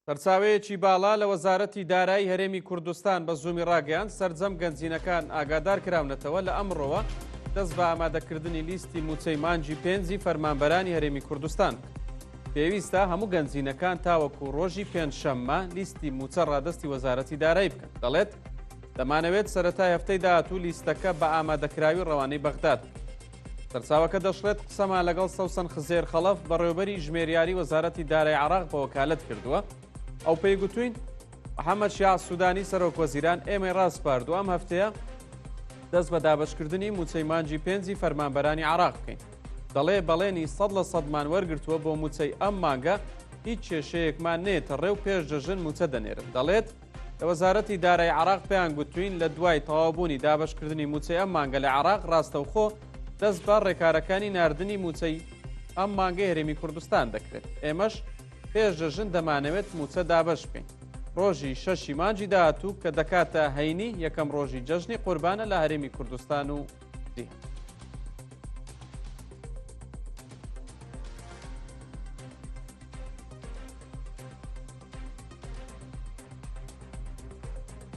سەرچاوەیەکی باڵا لە وەزارەتی دارایی هەرێمی کوردستان بە زوومی ڕاگەیاند سەرجەم گەنجینەکان ئاگادار کراونەتەوە لە ئەمڕۆوە دەست بە ئامادەکردنی لیستی موچەی مانجی پێنجی فەرمانبەرانی هەرێمی کوردستان. پێویستە هەموو گەنجینەکان تاوەکو ڕۆژی پێنجشەممە لیستی موچە ڕادستی وەزارەتی دارایی بکەن. دەڵێت دەمانەوێت سەرەتای هەفتەی داهاتوو لیستەکە بە ئامادەکراوی ڕەوانەی بەغداد. سەرچاوەکە دەشڵێت قسەمان لەگەڵ سەوسن خزێر خەڵەف بەڕێوەبەری ژمێریاری وەزارەتی دارایی عێراق بە وەکالەت کردووە. ئەو پێی گوتوین محەممەد شیاع سوودانی سەرۆکوەزیران ئێمەی ڕاست پاردووە ئەم هەفتەیە دەست بە دابەشکردنی موچەی مانجی پێنجی فەرمانبەرانی عێراق بکەین. دەڵێ بەڵێنی 100% وەرگرتووە بۆ موچەی ئەم مانگە هیچ کێشەیەکمان نێتە ڕێو پێش دەژن موچە دەنێرن. دەڵێت لە وەزارەتی دارایی عێراق پێیان گوتوین لە دوای تەواوبوونی دابەشکردنی موچەی ئەم مانگە لە عێراق ڕاستەوخۆ دەست بە ڕێکارەکانی ناردنی موچەی ئەم مانگەی هەرێمی کوردستان دەکرێت. ئێمەش پێش دەژن دەمانەوێت موچە دابەش بکەین. ڕۆژی شەشی مانجی داهاتوو کە دەکاتە هەینی یەکەم ڕۆژی جەژنی قوربانە لە هەرێمی کوردستان و دیهە.